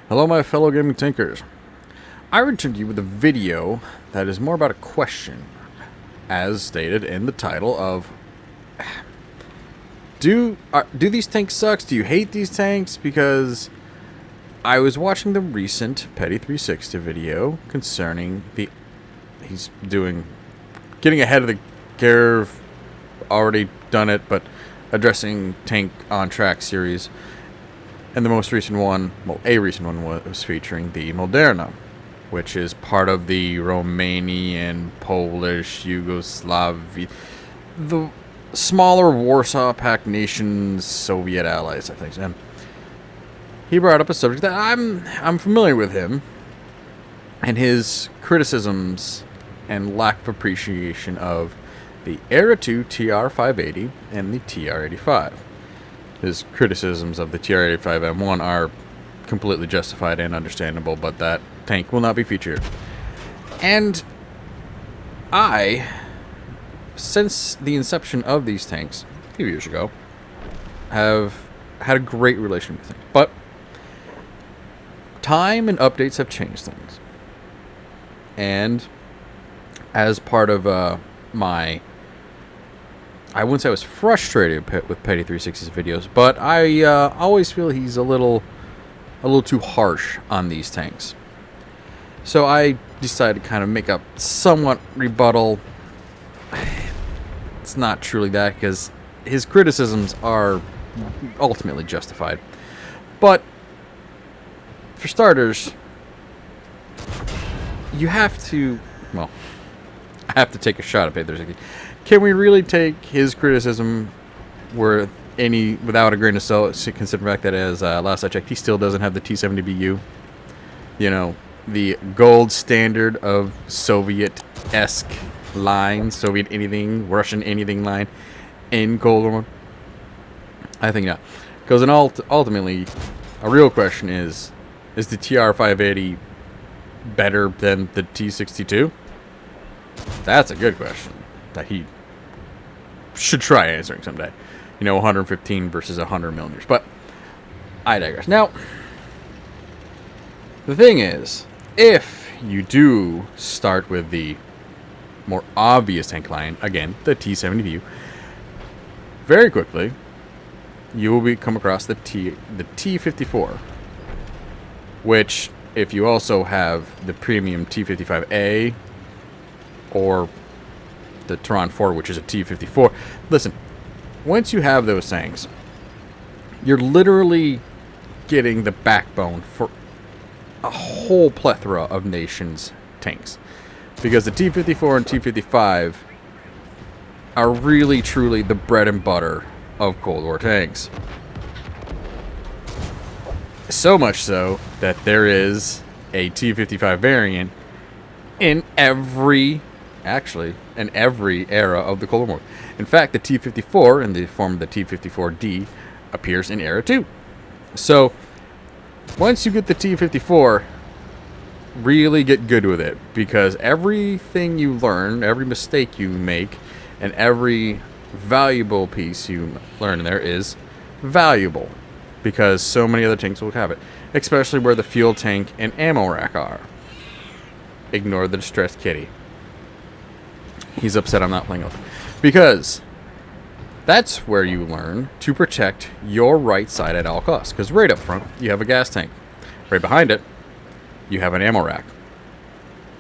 Hello my fellow gaming tinkers. I returned to you with a video that is more about a question, as stated in the title of do these tanks suck? Do you hate these tanks? Because I was watching the recent Petty 360 video concerning he's getting ahead of the curve, already done it, but addressing Tank on Track series. And the most recent one, well, a recent one was featuring the Moderna, which is part of the Romanian, Polish, Yugoslav, the smaller Warsaw Pact nations, Soviet allies, I think. And he brought up a subject that I'm familiar with him, and his criticisms and lack of appreciation of the Era 2 TR-580 and the TR-85. His criticisms of the TR-85 M1 are completely justified and understandable, but that tank will not be featured. And I, since the inception of these tanks a few years ago, have had a great relation with them. But time and updates have changed things. And as part of I wouldn't say I was frustrated with Petty 360's videos, but I always feel he's a little too harsh on these tanks. So I decided to kind of make a somewhat rebuttal. It's not truly that, because his criticisms are ultimately justified. But for starters, you have to, well, I have to take a shot at Petty 360. Can we really take his criticism without a grain of salt, considering the fact that, as last I checked, he still doesn't have the T-70BU? You know, the gold standard of Soviet-esque line, Soviet anything, Russian anything line in Cold War? I think not. Because ultimately, a real question is the TR-580 better than the T-62? That's a good question that he should try answering someday. 115 versus 100 millimeters. But I digress. Now, the thing is, if you do start with the more obvious tank line, again, the T-70BU, very quickly, you will come across the T-54, which, if you also have the premium T-55A or the Tehran-4, which is a T-54. Listen, once you have those tanks, you're literally getting the backbone for a whole plethora of nations' tanks. Because the T-54 and T-55 are really, truly the bread and butter of Cold War tanks. So much so that there is a T-55 variant in every era of the Cold War. In fact, the T-54, in the form of the T-54D, appears in Era 2. So, once you get the T-54, really get good with it, because everything you learn, every mistake you make, and every valuable piece you learn in there is valuable, because so many other tanks will have it, especially where the fuel tank and ammo rack are. Ignore the distressed kitty. He's upset I'm not playing with him. Because that's where you learn to protect your right side at all costs. Because right up front, you have a gas tank. Right behind it, you have an ammo rack.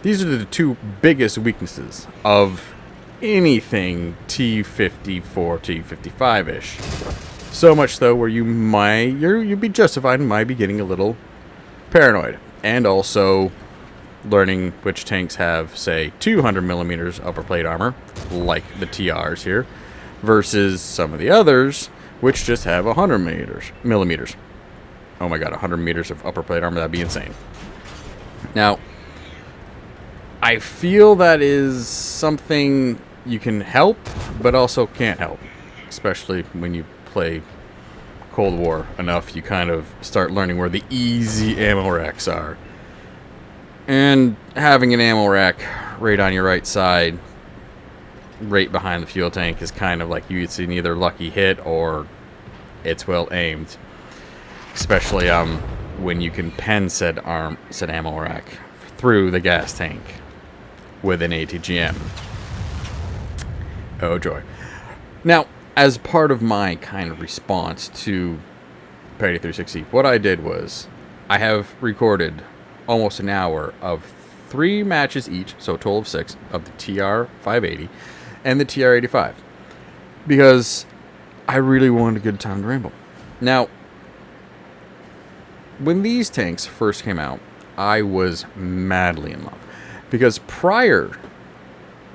These are the two biggest weaknesses of anything T-54, T-55-ish. So much, though, where you'd be justified and might be getting a little paranoid. And also learning which tanks have, say, 200 millimeters upper plate armor, like the TRs here, versus some of the others, which just have 100 millimeters. Oh my god, 100 meters of upper plate armor, that'd be insane. Now, I feel that is something you can help, but also can't help. Especially when you play Cold War enough, you kind of start learning where the easy ammo racks are. And having an ammo rack right on your right side, right behind the fuel tank, is kind of like it's an either lucky hit or it's well aimed. Especially when you can pen said ammo rack through the gas tank with an ATGM. Oh joy. Now, as part of my kind of response to Petty 360, what I did was I have recorded almost an hour of 3 matches each, so a total of 6, of the TR-580 and the TR-85, because I really wanted a good time to ramble. Now, when these tanks first came out, I was madly in love, because prior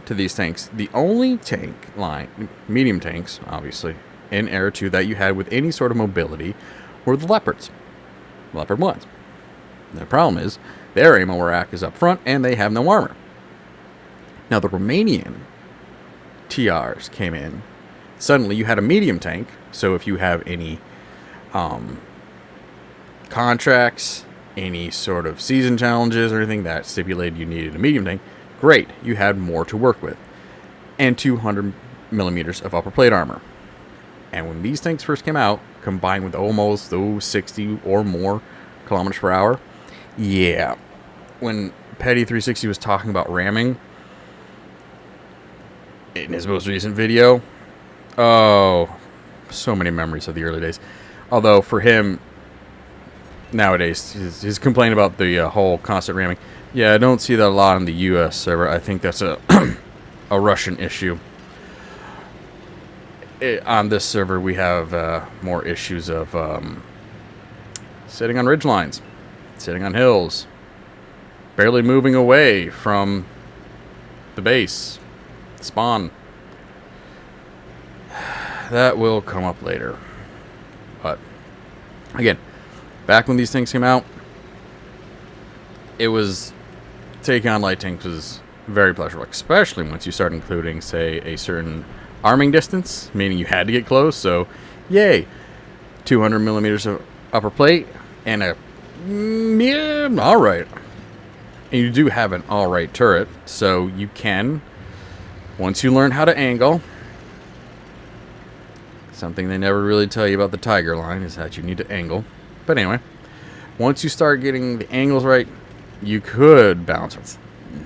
to these tanks, the only tank line, medium tanks, obviously, in Era 2 that you had with any sort of mobility were the Leopards. Leopard 1s. The problem is, their ammo rack is up front, and they have no armor. Now, the Romanian TRs came in. Suddenly, you had a medium tank, so if you have any contracts, any sort of season challenges or anything that stipulated you needed a medium tank, great, you had more to work with. And 200 millimeters of upper plate armor. And when these tanks first came out, combined with almost those 60 or more kilometers per hour, yeah, when Petty 360 was talking about ramming in his most recent video, oh, so many memories of the early days. Although for him, nowadays, his complaint about the whole constant ramming, yeah, I don't see that a lot on the US server. I think that's a a Russian issue. On this server, we have more issues of sitting on ridge lines, sitting on hills, barely moving away from the base, spawn. That will come up later. But, again, back when these things came out, it was, taking on light tanks was very pleasurable, especially once you start including, say, a certain arming distance, meaning you had to get close, so, yay, 200 millimeters of upper plate, and a, yeah, alright. And you do have an alright turret, so you can, once you learn how to angle, something they never really tell you about the Tiger line is that you need to angle. But anyway, once you start getting the angles right, you could bounce it.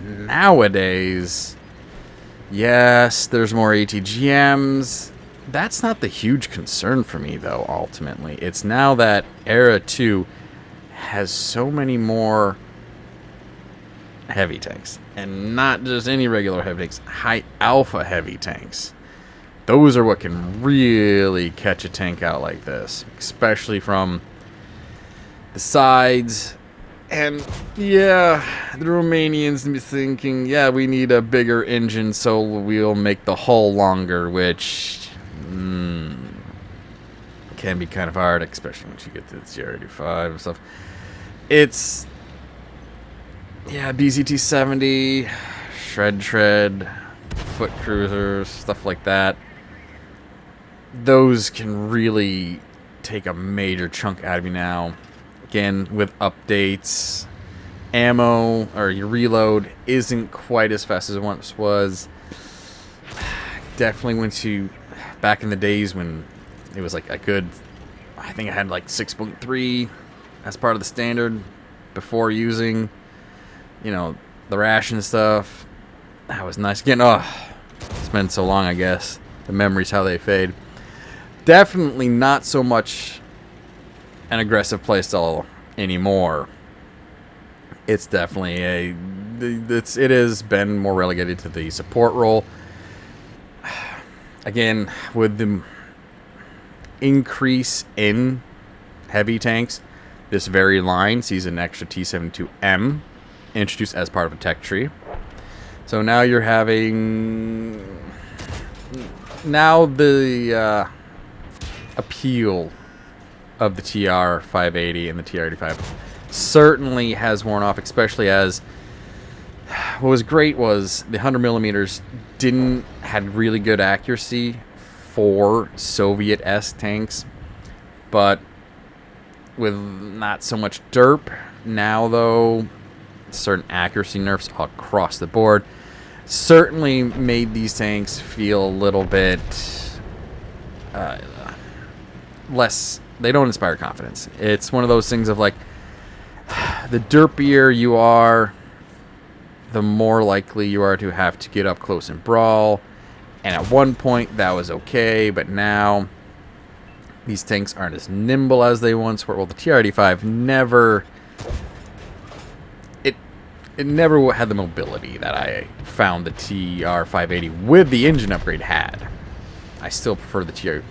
Nowadays, yes, there's more ATGMs. That's not the huge concern for me, though, ultimately. It's now that Era 2 has so many more heavy tanks. And not just any regular heavy tanks, high alpha heavy tanks. Those are what can really catch a tank out like this, especially from the sides. And yeah, the Romanians be thinking, yeah, we need a bigger engine, so we'll make the hull longer, which can be kind of hard, especially once you get to the TR-85 and stuff. It's, yeah, BZT-70, Shred, foot cruisers, stuff like that. Those can really take a major chunk out of you now. Again, with updates, ammo, or your reload isn't quite as fast as it once was. Definitely once you, back in the days when it was like a good, I think I had like 6.3 as part of the standard before using, you know, the ration stuff. That was nice. Again, oh, it's been so long, I guess. The memories, how they fade. Definitely not so much an aggressive playstyle anymore. It's definitely it has been more relegated to the support role. Again, with the increase in heavy tanks, this very line sees an extra T-72M introduced as part of a tech tree. So now you're having the appeal of the TR-580 and the TR-85 certainly has worn off, especially as what was great was the 100 millimeters had really good accuracy for Soviet-esque tanks, but with not so much derp. Now, though, certain accuracy nerfs across the board certainly made these tanks feel a little bit less. They don't inspire confidence. It's one of those things of like, the derpier you are, the more likely you are to have to get up close and brawl. And at one point that was okay, but now these tanks aren't as nimble as they once were. Well, the TR-85 never... It never had the mobility that I found the TR-580 with the engine upgrade had. I still prefer the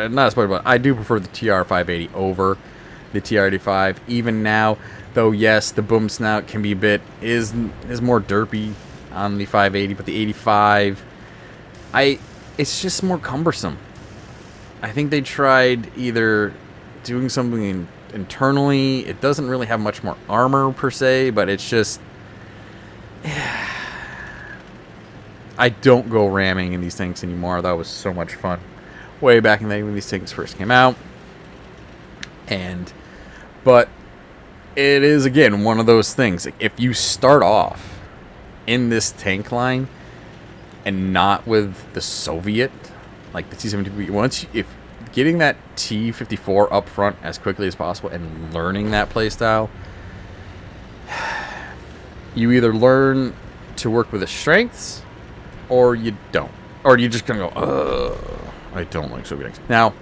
not a spoiler, but I do prefer the TR-580 over the TR-85. Even now, though, yes, the boom snout can be a bit is more derpy on the 580, but the 85, it's just more cumbersome. I think they tried either doing something internally. It doesn't really have much more armor per se, but it's just I don't go ramming in these tanks anymore. That was so much fun way back in the day when these tanks first came out. But it is, again, one of those things. If you start off in this tank line and not with the Soviet, like the T-72, if getting that T-54 up front as quickly as possible and learning that playstyle, you either learn to work with the strengths or you don't. Or you just kind of go, I don't like Soviet tanks. Now,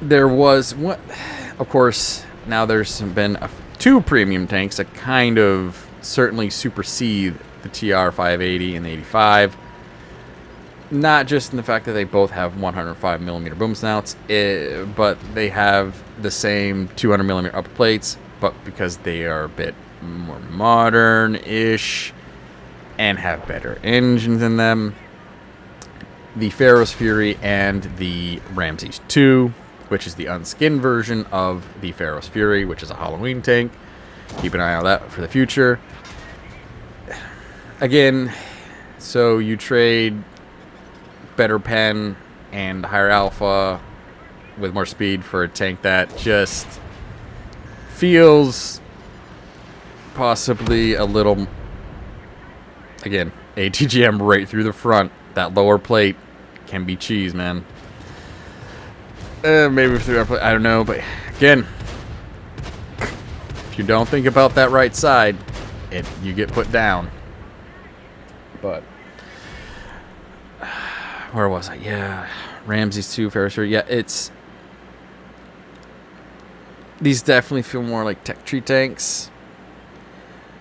there was, of course, now there's been two premium tanks that kind of certainly supersede the TR-580 and the 85. Not just in the fact that they both have 105mm boom snouts, but they have the same 200mm upper plates, but because they are a bit more modern-ish and have better engines in them. The Pharaoh's Fury and the Ramses II, which is the unskinned version of the Pharaoh's Fury, which is a Halloween tank. Keep an eye on that for the future. Again, so you trade better pen and higher alpha with more speed for a tank that just feels possibly a little, again, ATGM right through the front. That lower plate can be cheese, man. Maybe through our plate, I don't know, but again, if you don't think about that right side, you get put down. But where was I? Yeah, Ramses 2, Pharaoh's Fury. Yeah, these definitely feel more like tech tree tanks,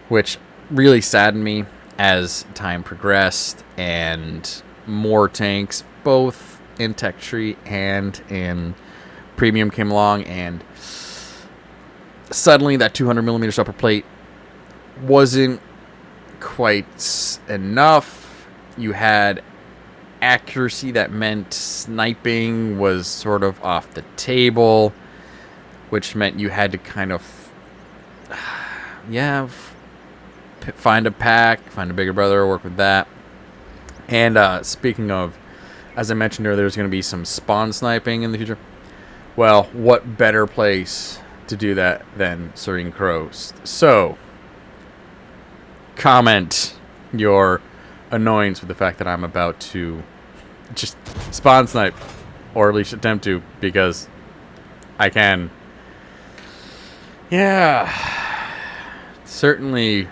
which really saddened me as time progressed and more tanks, both in tech tree and in premium, came along, and suddenly that 200mm upper plate wasn't quite enough. You had accuracy that meant sniping was sort of off the table, which meant you had to kind of find a pack, find a bigger brother, work with that. And speaking of, as I mentioned earlier, there's going to be some spawn sniping in the future. Well, what better place to do that than Serene Crows? So, comment your annoyance with the fact that I'm about to just spawn snipe, or at least attempt to, because I can. Yeah, certainly,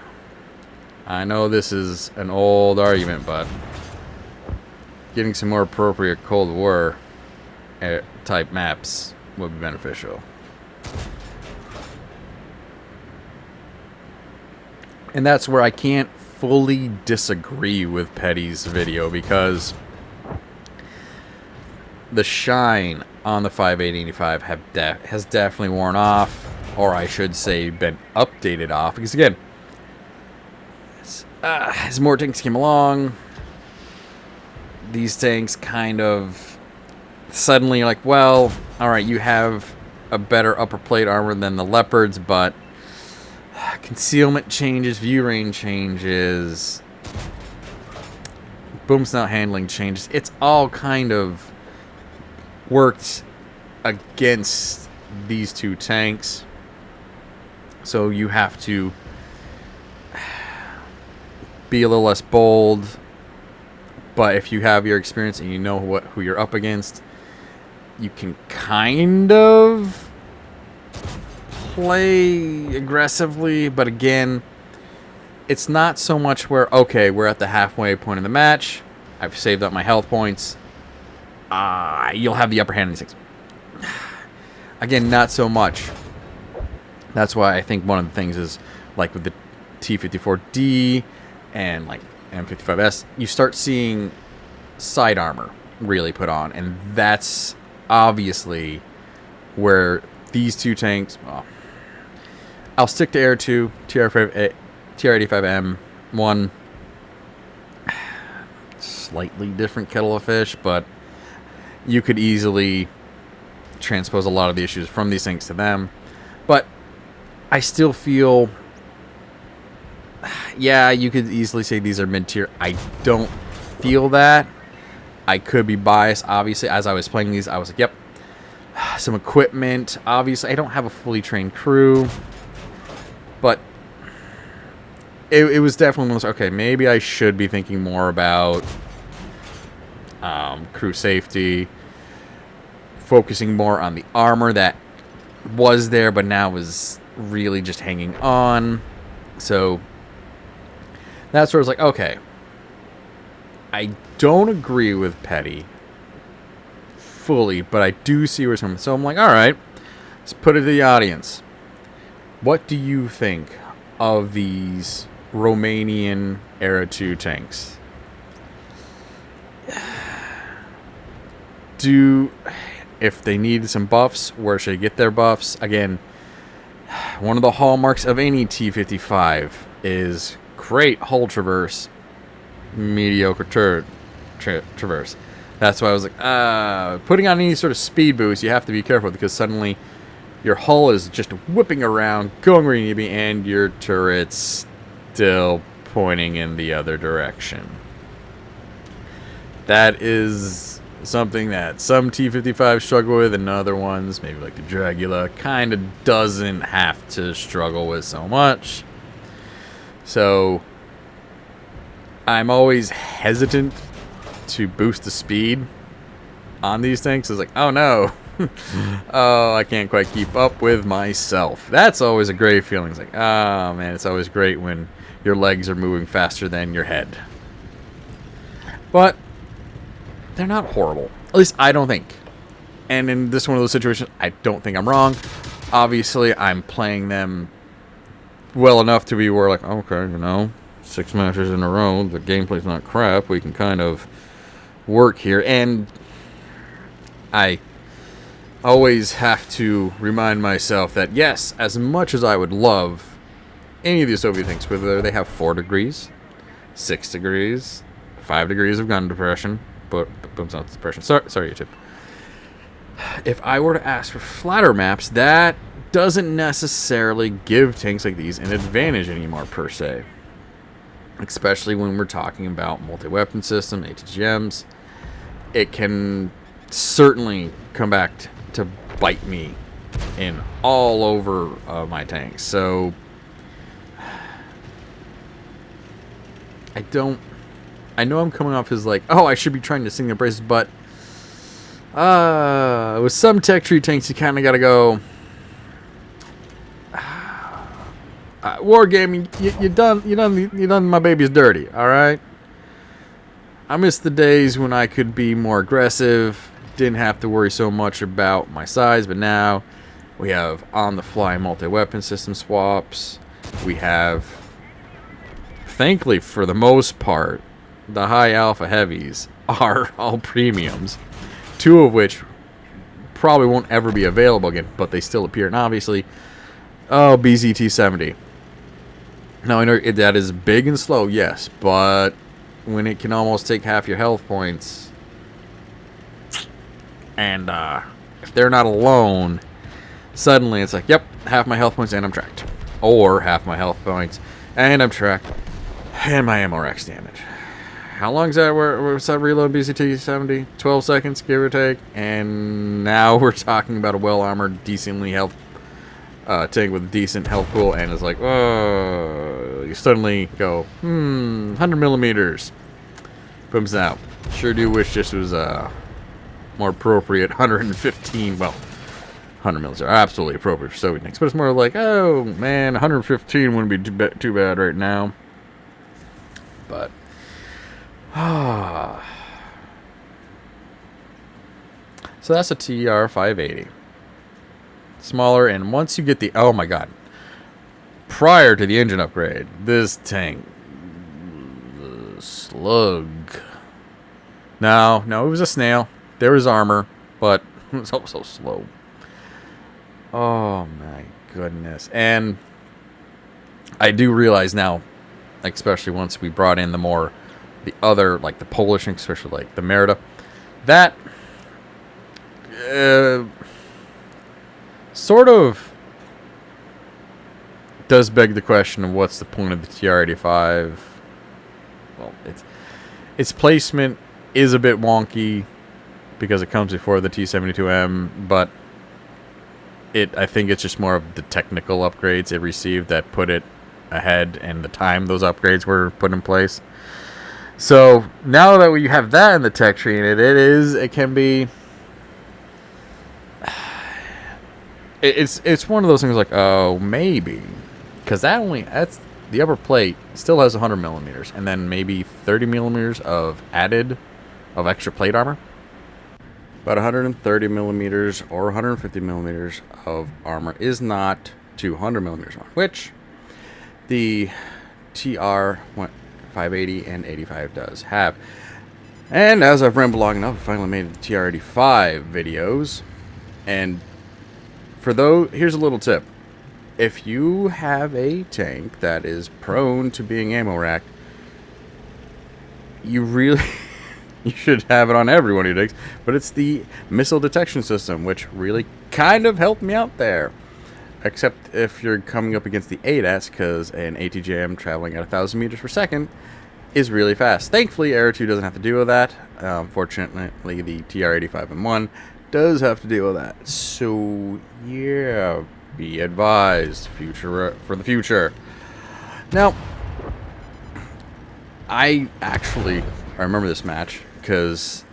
I know this is an old argument, but getting some more appropriate Cold War type maps would be beneficial. And that's where I can't fully disagree with Petty's video, because the shine on the 580 has definitely worn off, or I should say been updated off, because again, as more tanks came along, these tanks kind of suddenly like, well, alright, you have a better upper plate armor than the Leopards, but concealment changes, view range changes, boom snout handling changes. It's all kind of worked against these two tanks. So you have to be a little less bold. But if you have your experience and you know who you're up against, you can kind of play aggressively, but again, it's not so much where, okay, we're at the halfway point of the match. I've saved up my health points. You'll have the upper hand in these things. Again, not so much. That's why I think one of the things is, like with the T-54D and like M55S, you start seeing side armor really put on. And that's obviously where these two tanks... Well, I'll stick to Air 2, TR-85M. One slightly different kettle of fish, but you could easily transpose a lot of the issues from these things to them. But I still feel, yeah, you could easily say these are mid-tier. I don't feel that. I could be biased. Obviously, as I was playing these, I was like, yep, some equipment. Obviously, I don't have a fully trained crew, but it was definitely one of those, okay, maybe I should be thinking more about crew safety, focusing more on the armor that was there but now was really just hanging on. So that's where it's like, okay, I don't agree with Petty fully, but I do see where it's coming. So I'm like, all right, let's put it to the audience. What do you think of these Romanian Era 2 tanks? If they need some buffs, where should they get their buffs? Again, one of the hallmarks of any T-55 is great hull traverse, mediocre traverse. That's why I was like, putting on any sort of speed boost, you have to be careful, because suddenly your hull is just whipping around, going where you need to be, and your turret's still pointing in the other direction. That is something that some T-55 struggle with, and other ones, maybe like the Dragula, kind of doesn't have to struggle with so much. So I'm always hesitant to boost the speed on these things. It's like, oh no, oh, I can't quite keep up with myself. That's always a great feeling. It's like, oh man, it's always great when your legs are moving faster than your head. But they're not horrible. At least I don't think. And in this one of those situations, I don't think I'm wrong. Obviously, I'm playing them well enough to be where, like, okay, you know, 6 matches in a row, the gameplay's not crap, we can kind of work here. And I always have to remind myself that, yes, as much as I would love any of these Soviet things, whether they have 4 degrees, 6 degrees, 5 degrees of gun depression, but boom, not depression. Sorry, YouTube. If I were to ask for flatter maps, that doesn't necessarily give tanks like these an advantage anymore, per se. Especially when we're talking about multi-weapon system, ATGMs. It can certainly come back to bite me in all over my tanks. So I know I'm coming off as like, oh, I should be trying to sing the praises, but with some tech tree tanks, you kind of got to go, Wargaming, you done my babies dirty, all right? I miss the days when I could be more aggressive, didn't have to worry so much about my size, but now we have on-the-fly multi-weapon system swaps. We have, thankfully, for the most part, the high alpha heavies are all premiums, 2 of which probably won't ever be available again, but they still appear. And obviously, oh, BZT-70. Now, I know that is big and slow, yes, but when it can almost take half your health points, and if they're not alone, suddenly it's like, yep, half my health points and I'm tracked. Or half my health points and I'm tracked, and my MRX damage. How long is that? What's that reload BCT-70? 12 seconds, give or take. And now we're talking about a well-armored, decently health tank with a decent health pool, and it's like, oh, you suddenly go, 100 millimeters. Booms out. Sure do wish this was more appropriate 115, well, 100 mils are absolutely appropriate for Soviet tanks, but it's more like, oh man, 115 wouldn't be too bad right now. But so that's a TR-580. Smaller, and once you get the, oh my god, prior to the engine upgrade, this tank, the slug. No, it was a snail. There was armor, but it was also slow. Oh my goodness. And I do realize now, especially once we brought in the other, like the Polish, especially like the Merida, that sort of does beg the question of what's the point of the TR-85. Well, its placement is a bit wonky because it comes before the T-72M, but I think it's just more of the technical upgrades it received that put it ahead, and the time those upgrades were put in place. So now that we have that in the tech tree, and it can be, it's one of those things like, oh, maybe, because that's the upper plate still has 100 millimeters, and then maybe 30 millimeters of extra plate armor. About 130 millimeters or 150 millimeters of armor is not 200 millimeters armor, which the TR-580 and 85 does have. And as I've rambled long enough, I finally made the TR-85 videos. And here's a little tip. If you have a tank that is prone to being ammo racked, you really you should have it on every one of your tanks, but it's the missile detection system, which really kind of helped me out there. Except if you're coming up against the ADAS, because an ATGM traveling at 1,000 meters per second is really fast. Thankfully, Aero 2 doesn't have to deal with that. Fortunately, the TR-85M1 does have to deal with that. So, yeah, be advised for the future. Now, I remember this match because,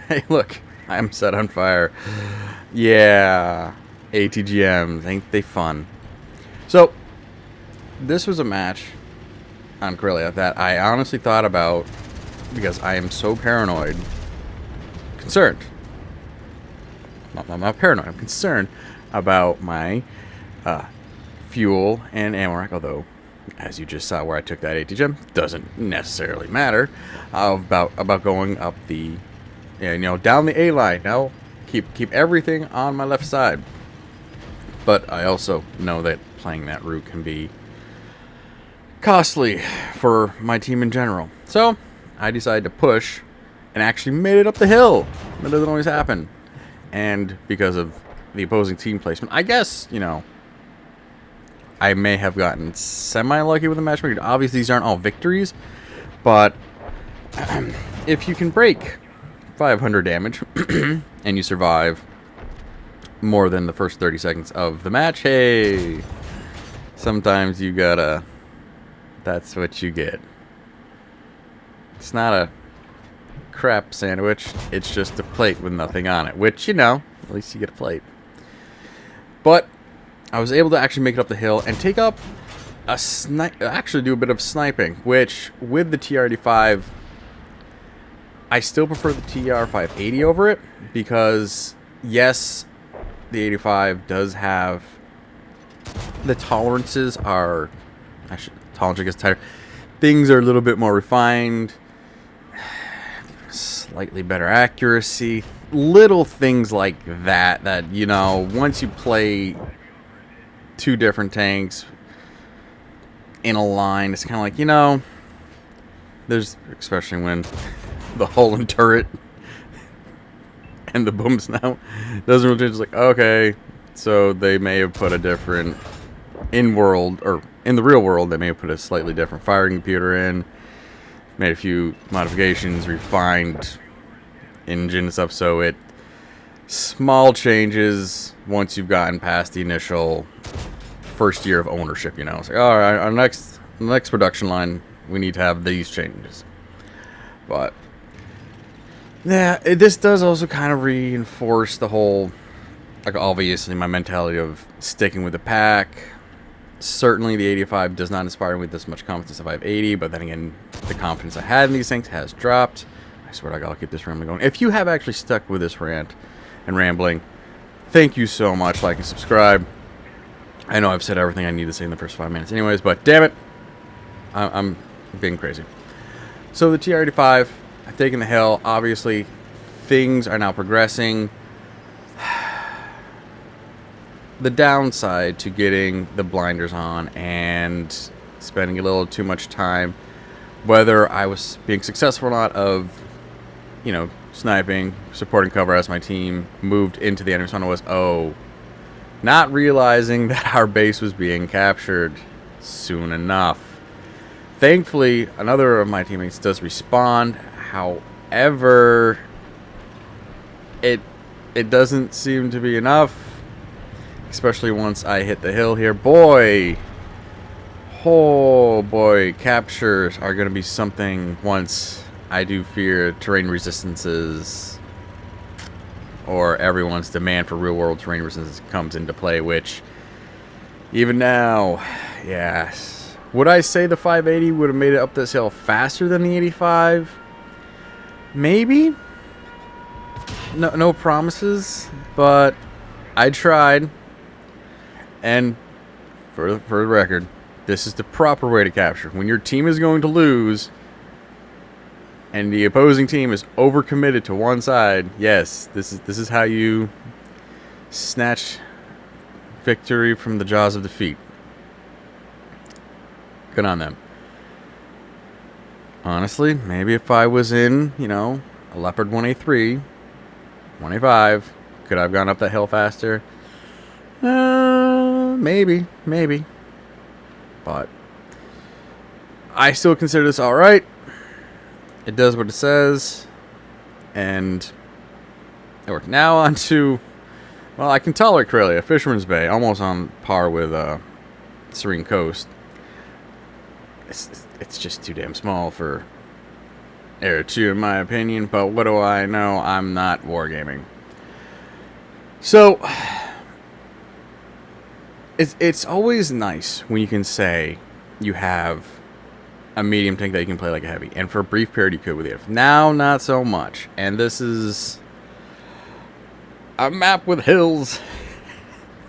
hey, look, I'm set on fire. Yeah, ATGMs, ain't they fun? So, this was a match on Corellia that I honestly thought about because I am so paranoid, concerned. I'm not paranoid, I'm concerned about my fuel and ammo rack, although, as you just saw where I took that ATGM, doesn't necessarily matter, about going up the, down the A line. Now, keep everything on my left side. But I also know that playing that route can be costly for my team in general. So, I decided to push and actually made it up the hill. That doesn't always happen. And because of the opposing team placement, I guess, I may have gotten semi-lucky with the matchmaking. Obviously, these aren't all victories, but if you can break 500 damage and you survive more than the first 30 seconds of the match, hey, sometimes you gotta, that's what you get. It's not a crap sandwich, it's just a plate with nothing on it, which, at least you get a plate. But I was able to actually make it up the hill and take up actually do a bit of sniping, which with the TR-85, I still prefer the TR-580 over it because, yes, the 85 does have, the tolerances are, tolerance gets tighter. Things are a little bit more refined, slightly better accuracy, little things like that, once you play two different tanks in a line, it's kind of like, there's, especially when the hull and turret and the booms now doesn't really change. It's like, okay, so they may have put a different in the real world, they may have put a slightly different firing computer in, made a few modifications, refined engine and stuff, so it small changes once you've gotten past the initial first year of ownership. It's like, all right, our next production line, we need to have these changes. But yeah, this does also kind of reinforce the whole like obviously my mentality of sticking with the pack. Certainly the 85 does not inspire me with this much confidence of 580, but then again, the confidence I had in these things has dropped. I swear to God, I'll keep this rambling going. If you have actually stuck with this rant and rambling, thank you so much. Like and subscribe. I know I've said everything I need to say in the first 5 minutes anyways, but damn it, I'm being crazy. So the TR-85, I've taken the hill. Obviously, things are now progressing. The downside to getting the blinders on and spending a little too much time, whether I was being successful or not, of, you know, sniping, supporting cover as my team moved into the enemy zone, was, not realizing that our base was being captured soon enough. Thankfully, another of my teammates does respond. However, it doesn't seem to be enough. Especially once I hit the hill here. Oh boy, captures are going to be something once I do fear terrain resistances, or everyone's demand for real world terrain resistance comes into play, which even now, yes. Would I say the 580 would have made it up this hill faster than the 85? Maybe. No promises, but I tried. And for the record, this is the proper way to capture. When your team is going to lose and the opposing team is overcommitted to one side, yes, this is how you snatch victory from the jaws of defeat. Good on them. Honestly, maybe if I was in, you know, a Leopard 1A3, 1A5, could I have gone up that hill faster? Maybe. But I still consider this alright. It does what it says. And it worked. Now on to, well, I can tolerate Corellia, Fisherman's Bay, almost on par with Serene Coast. It's just too damn small for Era 2 in my opinion, but what do I know? I'm not wargaming. So it's always nice when you can say you have a medium tank that you can play like a heavy, and for a brief period you could with it. Now, not so much. And this is a map with hills,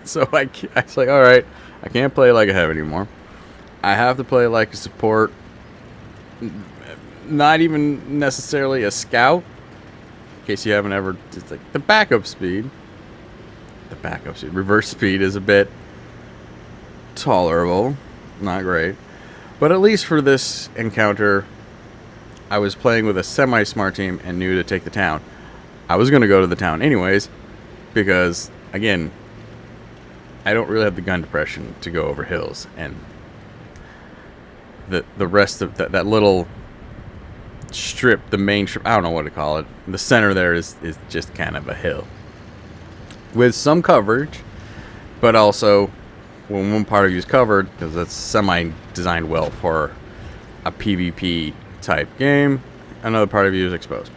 so I was like, all right, I can't play like a heavy anymore. I have to play like a support, not even necessarily a scout. In case you haven't ever, it's like the backup speed. Reverse speed is a bit tolerable, not great, but at least for this encounter I was playing with a semi-smart team and knew to take the town. I was going to go to the town anyways because, again, I don't really have the gun depression to go over hills, and the rest of that little strip, the main strip, I don't know what to call it, the center there is just kind of a hill with some coverage, but also when one part of you is covered, because that's semi-designed well for a PvP type game, another part of you is exposed.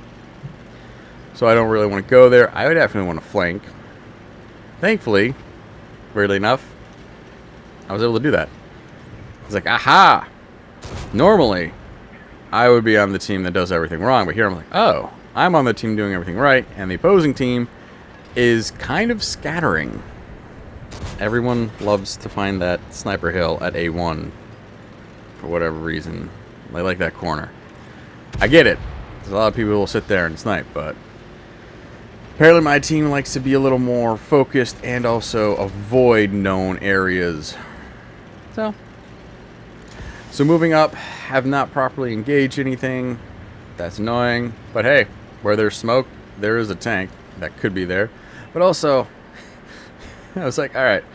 So I don't really want to go there. I would definitely want to flank. Thankfully, weirdly enough, I was able to do that. It's like, aha! Normally, I would be on the team that does everything wrong, but here I'm like, oh, I'm on the team doing everything right, and the opposing team is kind of scattering. Everyone loves to find that sniper hill at A1 for whatever reason. They like that corner. I get it. There's a lot of people who will sit there and snipe, but apparently my team likes to be a little more focused and also avoid known areas. So moving up, have not properly engaged anything. That's annoying. But hey, where there's smoke, there is a tank that could be there. But also, I was like, alright,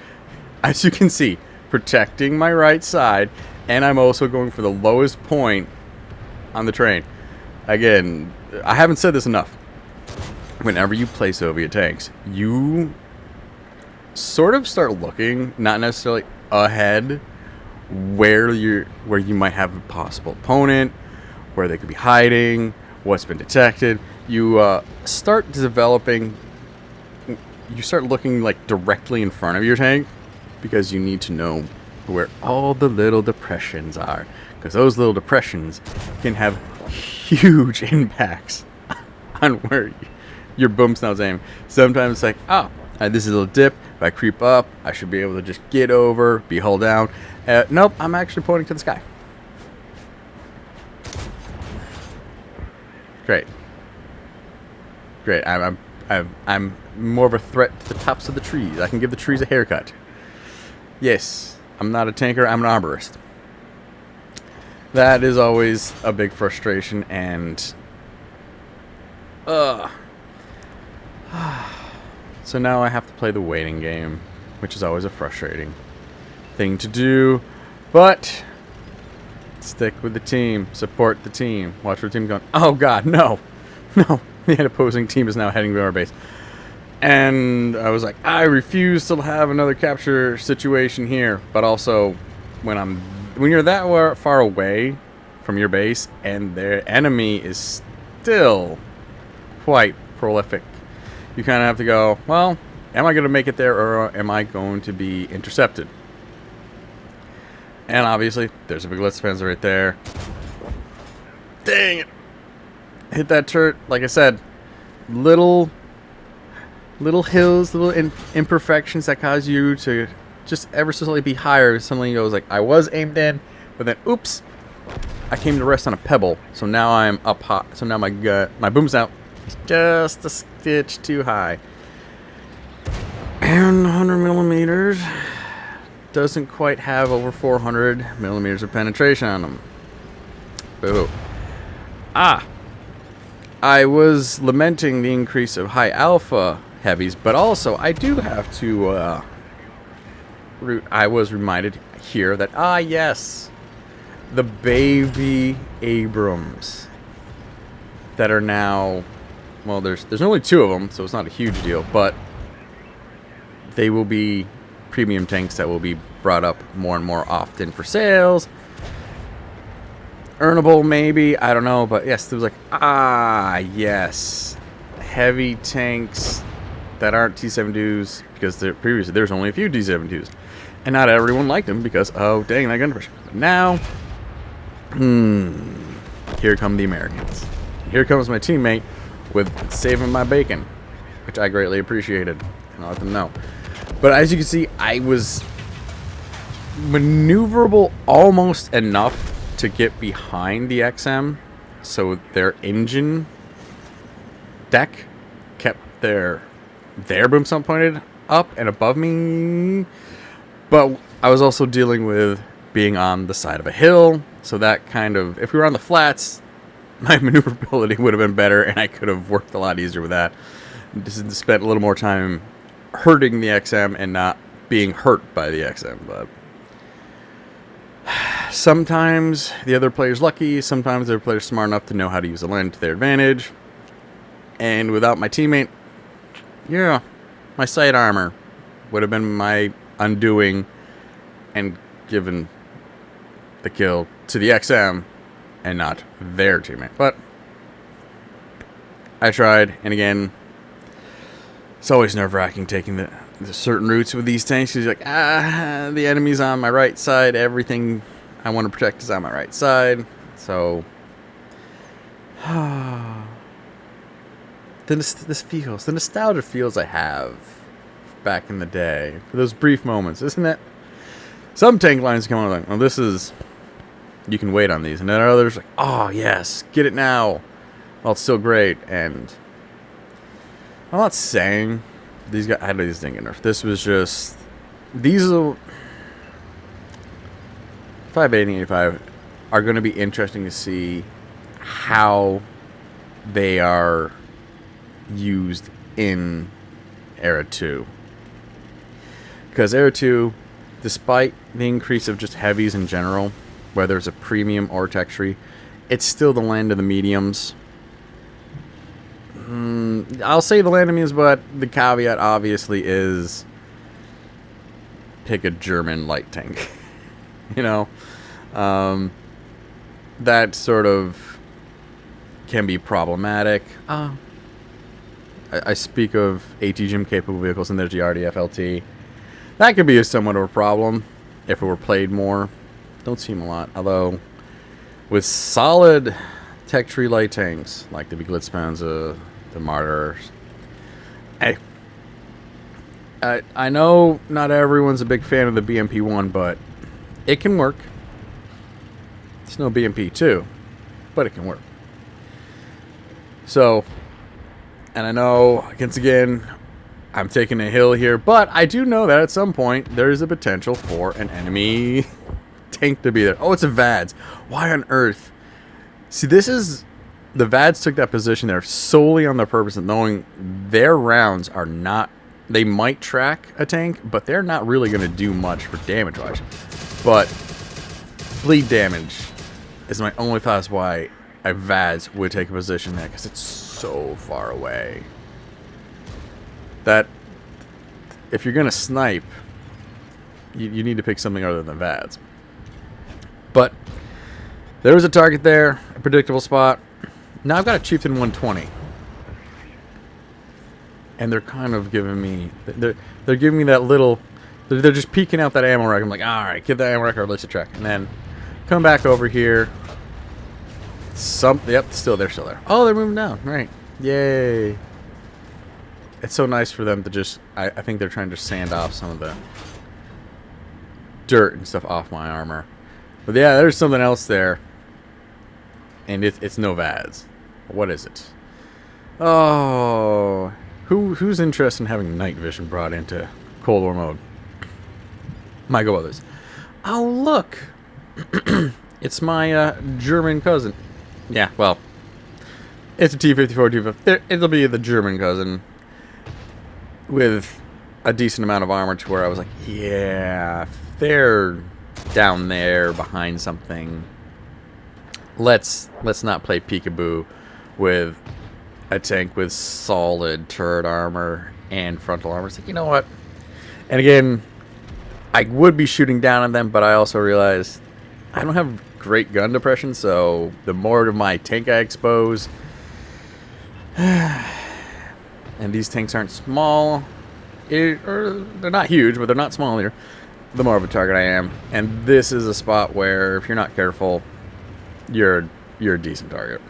as you can see, protecting my right side, and I'm also going for the lowest point on the train. Again, I haven't said this enough. Whenever you play Soviet tanks, you sort of start looking, not necessarily ahead, where you might have a possible opponent, where they could be hiding, what's been detected. You start developing you start looking like directly in front of your tank because you need to know where all the little depressions are, because those little depressions can have huge impacts on where your boom snow's aiming. Sometimes it's like, oh, this is a little dip. If I creep up, I should be able to just get over, be hull down. Nope, I'm actually pointing to the sky. Great. I'm more of a threat to the tops of the trees. I can give the trees a haircut. Yes, I'm not a tanker, I'm an arborist. That is always a big frustration, and so now I have to play the waiting game, which is always a frustrating thing to do, but stick with the team, support the team, watch your team going, oh god, no, the opposing team is now heading to our base. And I was like, I refuse to have another capture situation here. But also, when you're that far away from your base and their enemy is still quite prolific, you kind of have to go, well, am I going to make it there, or am I going to be intercepted? And obviously, there's a big Blitz fence right there. Dang it! Hit that turret. Like I said, little hills, little imperfections that cause you to just ever so slightly be higher. Suddenly goes like, I was aimed in, but then oops, I came to rest on a pebble. So now I'm up high. So now my boom's out just a stitch too high. And 100 millimeters doesn't quite have over 400 millimeters of penetration on them. Boo. I was lamenting the increase of high alpha heavies, but also I do have to I was reminded here that yes, the baby Abrams that are now, well, there's only 2 of them, so it's not a huge deal, but they will be premium tanks that will be brought up more and more often for sales. Earnable, maybe, I don't know, but yes, there was like, yes, heavy tanks that aren't T-72s, because previously there's only a few T-72s, and not everyone liked them because, oh, dang, that gun pressure. But now, here come the Americans. Here comes my teammate with saving my bacon, which I greatly appreciated, and I'll let them know. But as you can see, I was maneuverable almost enough to get behind the XM, so their engine deck kept their boom stump pointed up and above me, but I was also dealing with being on the side of a hill, so that kind of, if we were on the flats, my maneuverability would have been better, and I could have worked a lot easier with that. Just spent a little more time hurting the XM and not being hurt by the XM, but sometimes the other player's lucky, sometimes the other player's smart enough to know how to use the land to their advantage. And without my teammate, yeah, my sight armor would have been my undoing and given the kill to the XM and not their teammate. But I tried, and again, it's always nerve-wracking taking the certain routes with these tanks. You're like, the enemy's on my right side. Everything I want to protect is on my right side. So, the nostalgia feels I have back in the day for those brief moments, isn't it? Some tank lines come on like, well, this is, you can wait on these, and then others like, oh yes, get it now. Well, it's still great, and I'm not saying these guys, I just didn't get nerfed. This was just, these are 580 and 85 are going to be interesting to see how they are used in Era 2. Because Era 2, despite the increase of just heavies in general, whether it's a premium or texture, it's still the land of the mediums. I'll say the land of mediums, but the caveat obviously is pick a German light tank. You know, that sort of can be problematic. I speak of AT gym capable vehicles, and there's the RDF LT. That could be a somewhat of a problem if it were played more. Don't see them a lot. Although, with solid tech tree light tanks, like the Glitzpanzer, the Martyrs. Hey, I know not everyone's a big fan of the BMP-1, but it can work. It's no BMP-2, but it can work. So, and I know, once again, I'm taking a hill here, but I do know that at some point there is a potential for an enemy tank to be there. Oh, it's a VADS. Why on earth? See, this is... The VADS took that position there solely on the purpose of knowing their rounds are not... They might track a tank, but they're not really going to do much for damage-wise. But bleed damage is my only thought as why a VADS would take a position there, because it's so far away. That if you're going to snipe, you need to pick something other than VADS. But there was a target there, a predictable spot. Now I've got a Chieftain 120. And they're kind of giving me... They're giving me that little... They're just peeking out that ammo rack. I'm like, alright, give that ammo rack or let's track. And then come back over here. Yep, they're still there. Oh, they're moving down. Right. Yay. It's so nice for them to just... I think they're trying to sand off some of the dirt and stuff off my armor. But yeah, there's something else there. And it's no VADS. What is it? Oh, who's interested in having night vision brought into Cold War mode? My go others. Oh, look. It's my German cousin. Yeah, well, it's a T-54. It'll be the German cousin with a decent amount of armor to where I was like, yeah, if they're down there behind something, let's not play peekaboo with a tank with solid turret armor and frontal armor. It's like, you know what? And again, I would be shooting down on them, but I also realized I don't have great gun depression, so the more of my tank I expose, and these tanks aren't small, or they're not huge, but they're not small either, the more of a target I am. And this is a spot where, if you're not careful, you're a decent target.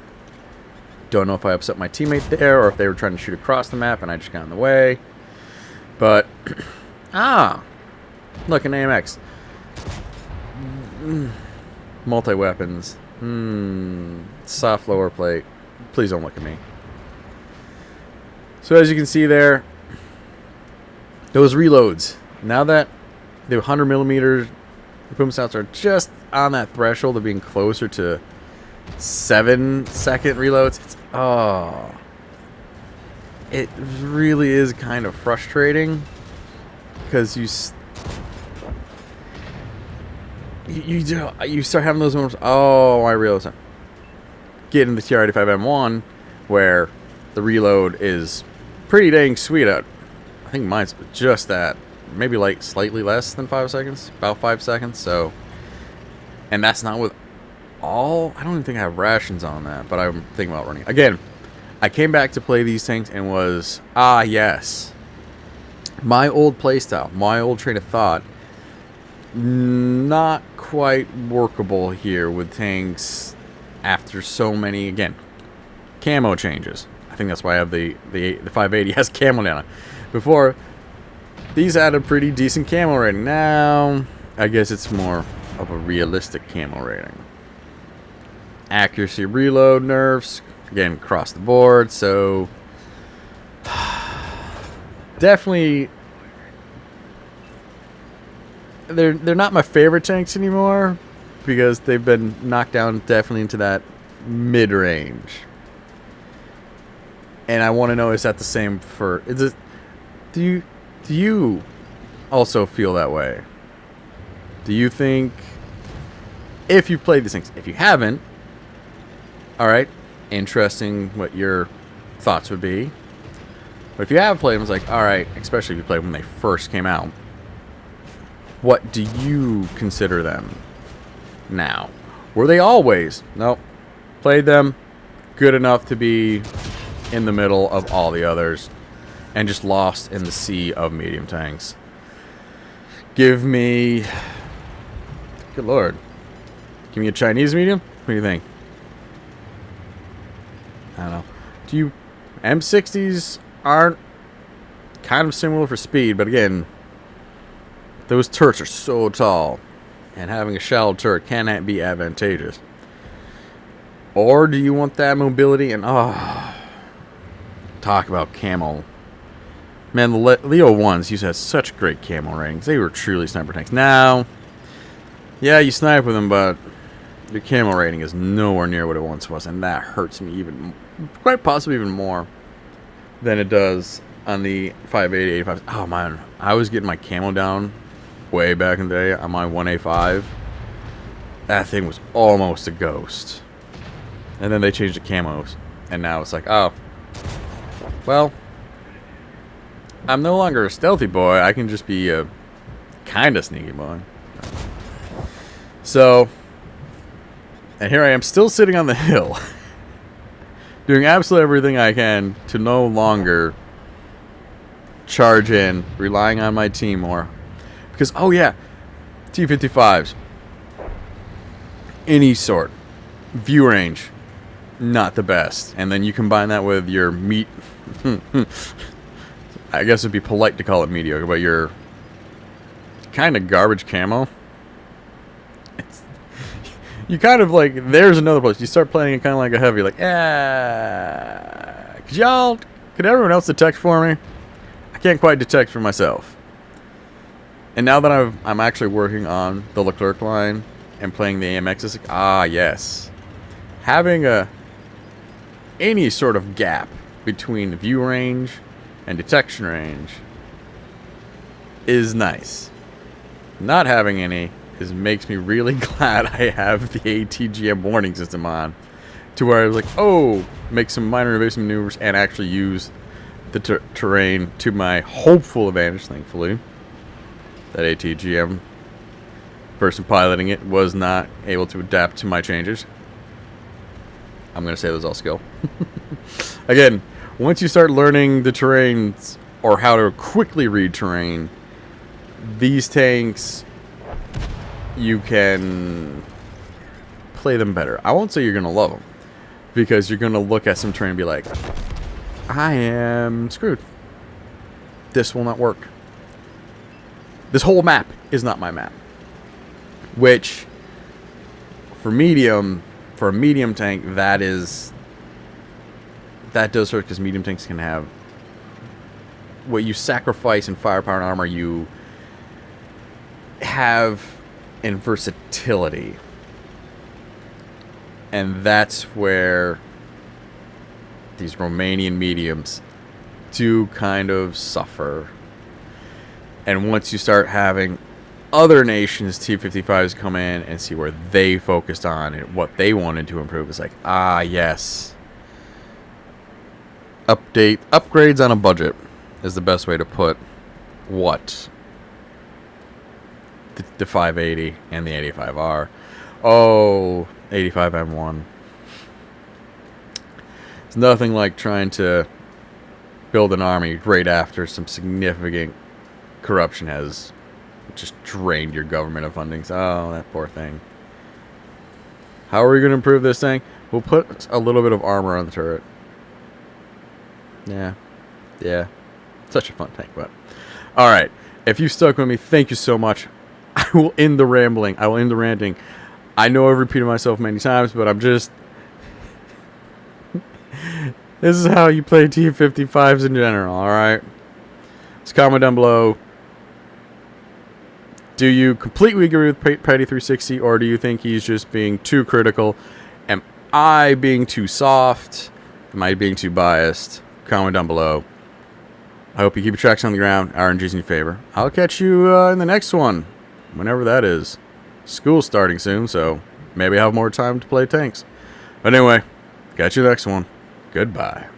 Don't know if I upset my teammate there, or if they were trying to shoot across the map and I just got in the way. But, look, an AMX. Multi-weapons. Soft lower plate. Please don't look at me. So as you can see there, those reloads. Now that the 100mm boom stouts are just on that threshold of being closer to 7-second reloads, it really is kind of frustrating, because you start having those moments. Oh, I realize I'm getting the TR-85 M1 where the reload is pretty dang sweet. I think mine's just that, maybe like slightly less than 5 seconds, about 5 seconds. So, and that's not with all. I don't even think I have rations on that, but I'm thinking about running. Again, I came back to play these things and was, yes, my old playstyle, my old train of thought, not quite workable here with tanks after so many, again, camo changes. I think that's why I have the 580 has camo down. Before, these had a pretty decent camo rating. Now, I guess it's more of a realistic camo rating. Accuracy reload nerfs, again, across the board, so definitely they're not my favorite tanks anymore, because they've been knocked down definitely into that mid-range. And I want to know, is that the same for... Do you also feel that way? Do you think, if you've played these things, if you haven't, alright, interesting what your thoughts would be. But if you have played them, it's like, alright, especially if you played when they first came out, what do you consider them now? Were they always? Nope. Played them good enough to be in the middle of all the others and just lost in the sea of medium tanks. Give me... Good lord. Give me a Chinese medium? What do you think? I don't know. Do you... M60s aren't kind of similar for speed, but again, those turrets are so tall, and having a shallow turret can be advantageous. Or do you want that mobility and... Oh, talk about camo. Man, the Leo 1s used to have such great camo ratings. They were truly sniper tanks. Now, yeah, you snipe with them, but your camo rating is nowhere near what it once was, and that hurts me even, quite possibly even more than it does on the 580, 85. Oh man, I was getting my camo down way back in the day on my 1A5. That thing was almost a ghost. And then they changed the camos, and now it's like, oh, well, I'm no longer a stealthy boy. I can just be a kind of sneaky boy. So, and here I am still sitting on the hill, doing absolutely everything I can to no longer charge in, relying on my team more. Because, oh yeah, T-55s, any sort, view range, not the best. And then you combine that with your meat... I guess it'd be polite to call it mediocre, but your kind of garbage camo. You kind of like, there's another place. You start playing it kind of like a heavy, like, could everyone else detect for me? I can't quite detect for myself. And now that I'm actually working on the Leclerc line and playing the AMX, it's like, yes. Having any sort of gap between view range and detection range is nice. Not having any makes me really glad I have the ATGM warning system on, to where I was like, oh, make some minor evasive maneuvers and actually use the terrain to my hopeful advantage. Thankfully, that ATGM person piloting it was not able to adapt to my changes. I'm gonna say that was all skill. Again, once you start learning the terrains or how to quickly read terrain, these tanks, you can play them better. I won't say you're going to love them, because you're going to look at some terrain and be like, I am screwed. This will not work. This whole map is not my map. Which, for a medium tank, that does hurt, because medium tanks can have what you sacrifice in firepower and armor, you have in versatility. And that's where these Romanian mediums do kind of suffer. And once you start having other nations' T-55s come in and see where they focused on and what they wanted to improve, it's like, yes. Upgrades on a budget is the best way to put what the 580 and the 85 are. Oh, 85 M1. It's nothing like trying to build an army right after some significant corruption has just drained your government of funding. Oh, that poor thing. How are we going to improve this thing? We'll put a little bit of armor on the turret. Yeah. Such a fun tank, but... Alright. If you stuck with me, thank you so much. I will end the rambling. I will end the ranting. I know I've repeated myself many times, but I'm just... This is how you play T-55s in general, alright? Just comment down below. Do you completely agree with Petty 360, or do you think he's just being too critical? Am I being too soft? Am I being too biased? Comment down below. I hope you keep your tracks on the ground. RNG's in your favor. I'll catch you in the next one, whenever that is. School's starting soon, so maybe I'll have more time to play tanks. But anyway, catch you next one. Goodbye.